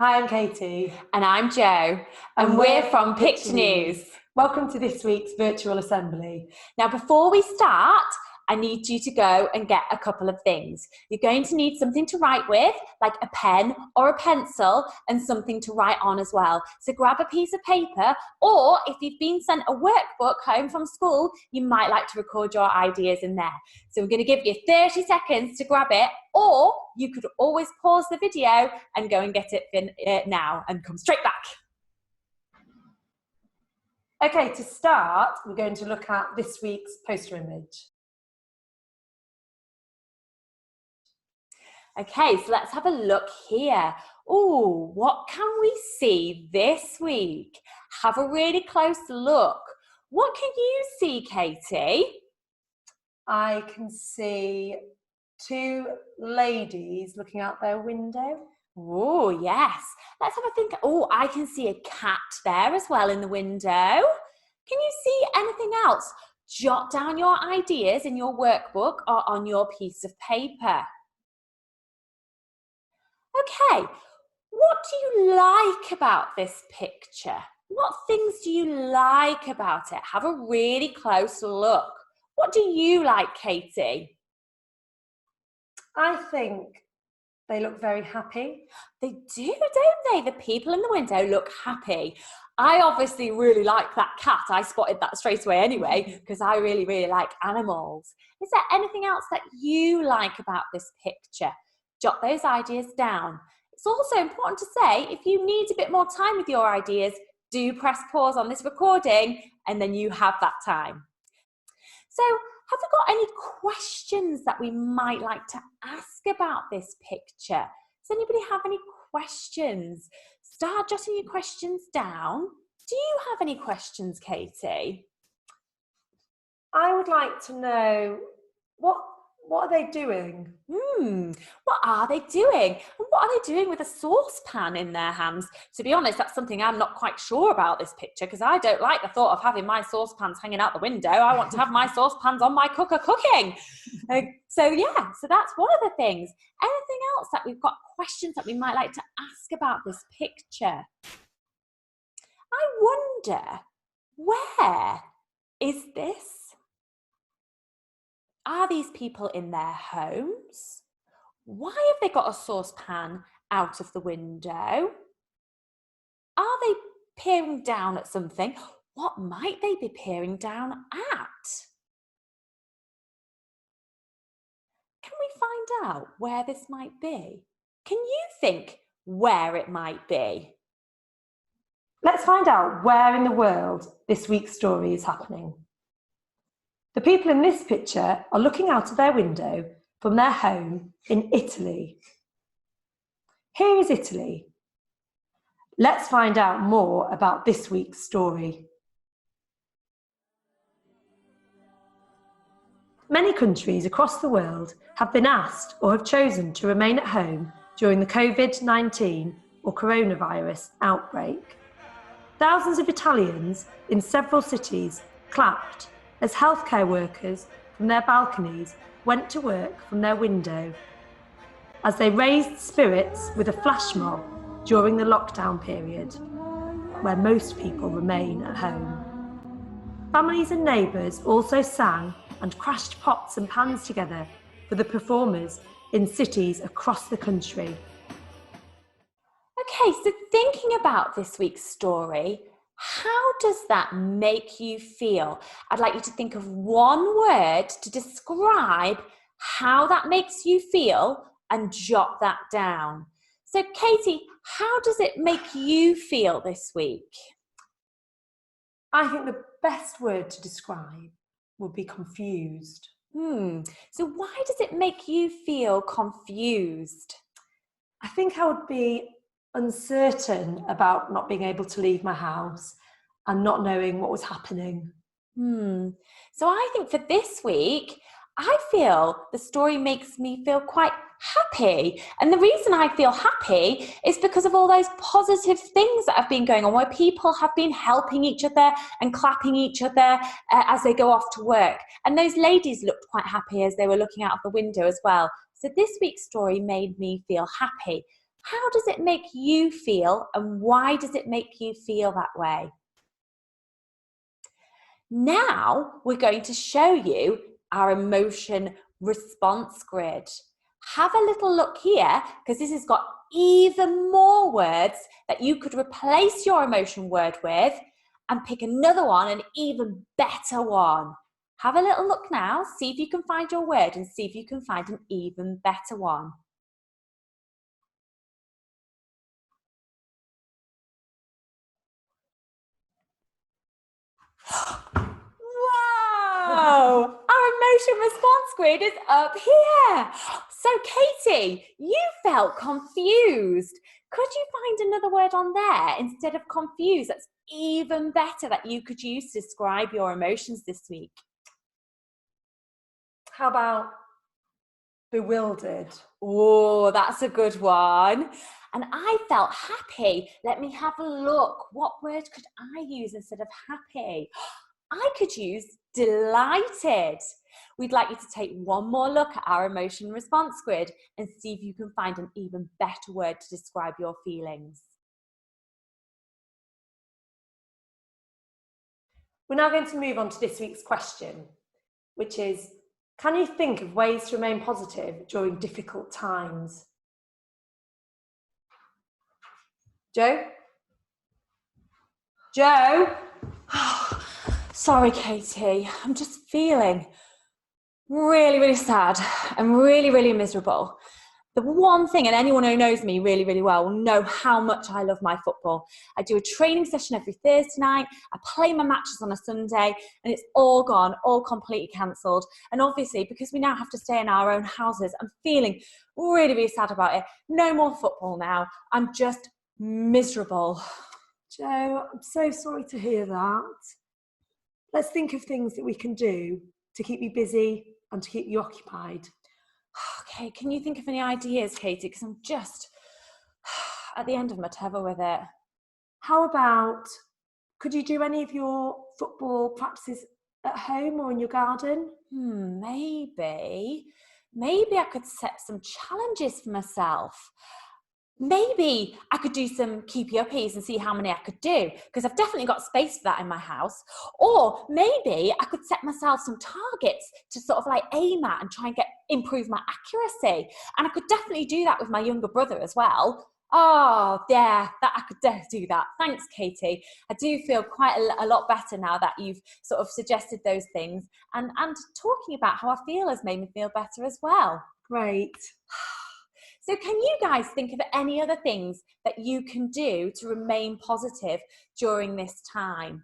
Hi, I'm Katie. And I'm Jo, and we're from Picture News. Welcome to this week's virtual assembly. Now, before we start, I need you to go and get a couple of things. You're going to need something to write with, like a pen or a pencil, and something to write on as well. So grab a piece of paper, or if you've been sent a workbook home from school, you might like to record your ideas in there. So we're going to give you 30 seconds to grab it, or you could always pause the video and go and get it now and come straight back. Okay, to start, we're going to look at this week's poster image. Okay, so let's have a look here. Oh, what can we see this week? Have a really close look. What can you see, Katie? I can see two ladies looking out their window. Oh, yes. Let's have a think. Oh, I can see a cat there as well in the window. Can you see anything else? Jot down your ideas in your workbook or on your piece of paper. Okay, what do you like about this picture? What things do you like about it? Have a really close look. What do you like, Katie? I think they look very happy. They do, don't they? The people in the window look happy. I obviously really like that cat. I spotted that straight away anyway, because I really, really like animals. Is there anything else that you like about this picture? Jot those ideas down. It's also important to say, if you need a bit more time with your ideas, do press pause on this recording and then you have that time. So, have we got any questions that we might like to ask about this picture? Does anybody have any questions? Start jotting your questions down. Do you have any questions, Katie? I would like to know what are they doing? What are they doing? And what are they doing with a saucepan in their hands? To be honest, that's something I'm not quite sure about this picture, because I don't like the thought of having my saucepans hanging out the window. I want to have my saucepans on my cooker cooking. So that's one of the things. Anything else that we've got questions that we might like to ask about this picture? I wonder, where is this? Are these people in their homes? Why have they got a saucepan out of the window? Are they peering down at something? What might they be peering down at? Can we find out where this might be? Can you think where it might be? Let's find out where in the world this week's story is happening. The people in this picture are looking out of their window from their home in Italy. Here is Italy. Let's find out more about this week's story. Many countries across the world have been asked or have chosen to remain at home during the COVID-19 or coronavirus outbreak. Thousands of Italians in several cities clapped as healthcare workers from their balconies went to work from their window, as they raised spirits with a flash mob during the lockdown period, where most people remain at home. Families and neighbours also sang and crashed pots and pans together for the performers in cities across the country. Okay, so thinking about this week's story, how does that make you feel? I'd like you to think of one word to describe how that makes you feel and jot that down. So Katie, how does it make you feel this week? I think the best word to describe would be confused. So why does it make you feel confused? I think I would be uncertain about not being able to leave my house and not knowing what was happening. So I think for this week, I feel the story makes me feel quite happy. And the reason I feel happy is because of all those positive things that have been going on, where people have been helping each other and clapping each other as they go off to work. And those ladies looked quite happy as they were looking out of the window as well. So this week's story made me feel happy. How does it make you feel, and why does it make you feel that way? Now we're going to show you our emotion response grid. Have a little look here, because this has got even more words that you could replace your emotion word with and pick another one, an even better one. Have a little look now, see if you can find your word and see if you can find an even better one. Wow! Our emotion response grid is up here. So Katie, you felt confused. Could you find another word on there instead of confused that's even better that you could use to describe your emotions this week? How about bewildered? Oh, that's a good one. And I felt happy. Let me have a look. What word could I use instead of happy? I could use delighted. We'd like you to take one more look at our emotion response grid and see if you can find an even better word to describe your feelings. We're now going to move on to this week's question, which is, can you think of ways to remain positive during difficult times? Joe? Joe? Sorry, Katie. I'm just feeling really, really sad and really, really miserable. The one thing, and anyone who knows me really, really well will know how much I love my football. I do a training session every Thursday night. I play my matches on a Sunday, and it's all gone, all completely cancelled. And obviously, because we now have to stay in our own houses, I'm feeling really, really sad about it. No more football now. I'm just miserable. Joe, I'm so sorry to hear that. Let's think of things that we can do to keep you busy and to keep you occupied. Okay, can you think of any ideas, Katie? Because I'm just at the end of my tether with it. How about, could you do any of your football practices at home or in your garden? Maybe I could set some challenges for myself. Maybe I could do some keepy uppies and see how many I could do, because I've definitely got space for that in my house. Or maybe I could set myself some targets to sort of like aim at and try and improve my accuracy. And I could definitely do that with my younger brother as well. Oh, yeah, I could definitely do that. Thanks, Katie. I do feel quite a lot better now that you've sort of suggested those things. And talking about how I feel has made me feel better as well. Great. So can you guys think of any other things that you can do to remain positive during this time?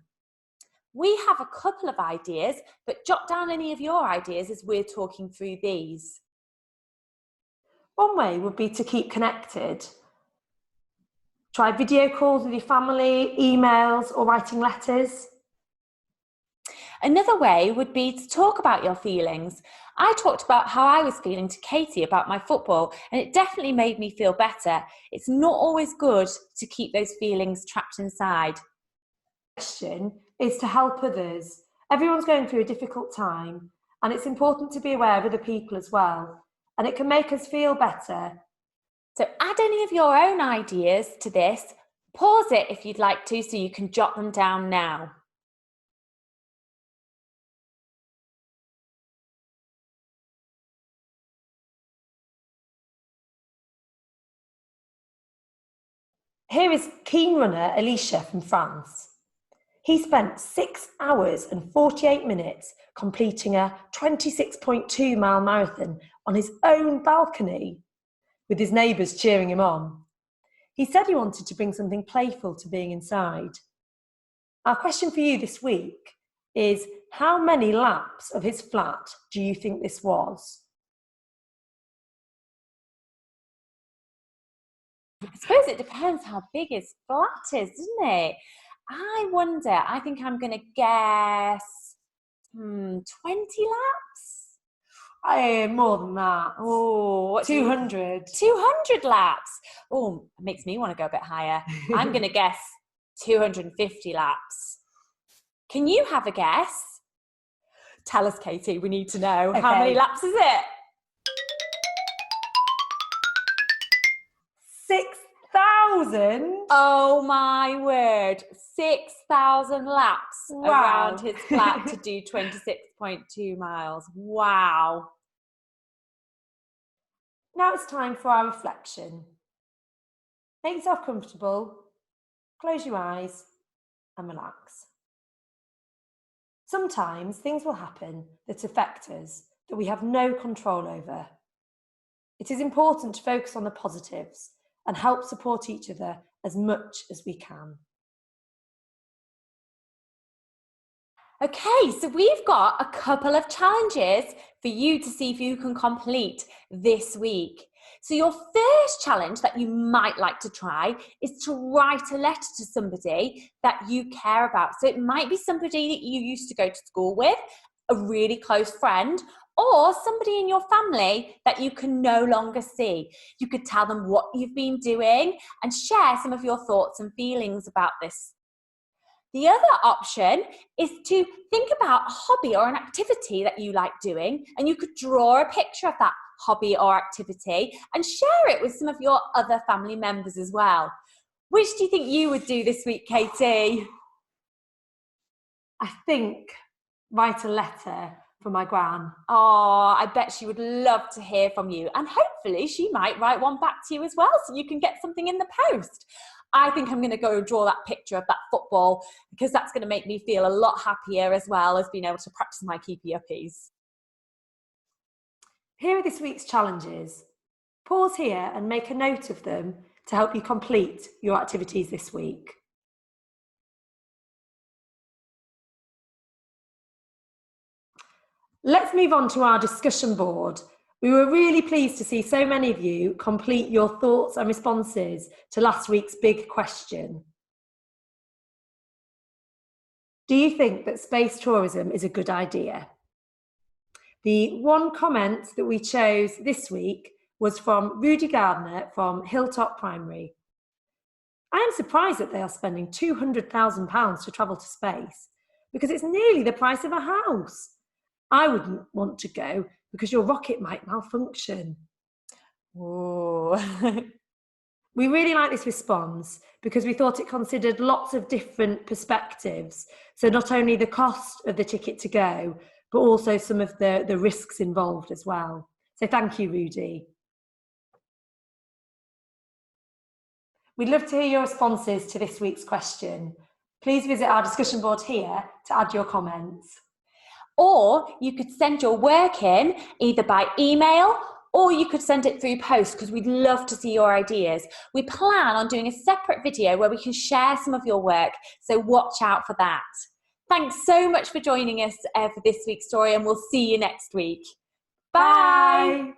We have a couple of ideas, but jot down any of your ideas as we're talking through these. One way would be to keep connected. Try video calls with your family, emails, or writing letters. Another way would be to talk about your feelings. I talked about how I was feeling to Katie about my football, and it definitely made me feel better. It's not always good to keep those feelings trapped inside. The question is to help others. Everyone's going through a difficult time, and it's important to be aware of other people as well, and it can make us feel better. So add any of your own ideas to this. Pause it if you'd like to, so you can jot them down now. Here is keen runner Alicia from France. He spent 6 hours and 48 minutes completing a 26.2 mile marathon on his own balcony, with his neighbours cheering him on. He said he wanted to bring something playful to being inside. Our question for you this week is, how many laps of his flat do you think this was? I suppose it depends how big his flat is, doesn't it? I wonder, I think I'm going to guess 20 laps? More than that. Oh, 200. 200 laps. Oh, it makes me want to go a bit higher. I'm going to guess 250 laps. Can you have a guess? Tell us, Katie, we need to know. Okay. How many laps is it? 6,000? Oh my word. 6,000 laps around his flat to do 26.2 miles. Wow. Now it's time for our reflection. Make yourself comfortable, close your eyes and relax. Sometimes things will happen that affect us that we have no control over. It is important to focus on the positives and help support each other as much as we can. Okay, so we've got a couple of challenges for you to see if you can complete this week. So your first challenge that you might like to try is to write a letter to somebody that you care about. So it might be somebody that you used to go to school with, a really close friend, or somebody in your family that you can no longer see. You could tell them what you've been doing and share some of your thoughts and feelings about this. The other option is to think about a hobby or an activity that you like doing, and you could draw a picture of that hobby or activity and share it with some of your other family members as well. Which do you think you would do this week, Katie? I think write a letter for my gran. Oh, I bet she would love to hear from you, and hopefully she might write one back to you as well so you can get something in the post. I think I'm going to go draw that picture of that football because that's going to make me feel a lot happier as well as being able to practice my keepy uppies. Here are this week's challenges. Pause here and make a note of them to help you complete your activities this week. Let's move on to our discussion board. We were really pleased to see so many of you complete your thoughts and responses to last week's big question. Do you think that space tourism is a good idea? The one comment that we chose this week was from Rudy Gardner from Hilltop Primary. I am surprised that they are spending £200,000 to travel to space because it's nearly the price of a house. I wouldn't want to go because your rocket might malfunction. Ooh. We really like this response because we thought it considered lots of different perspectives. So not only the cost of the ticket to go, but also some of the risks involved as well. So thank you, Rudy. We'd love to hear your responses to this week's question. Please visit our discussion board here to add your comments. Or you could send your work in either by email or you could send it through post because we'd love to see your ideas. We plan on doing a separate video where we can share some of your work, so watch out for that. Thanks so much for joining us for this week's story, and we'll see you next week. Bye. Bye.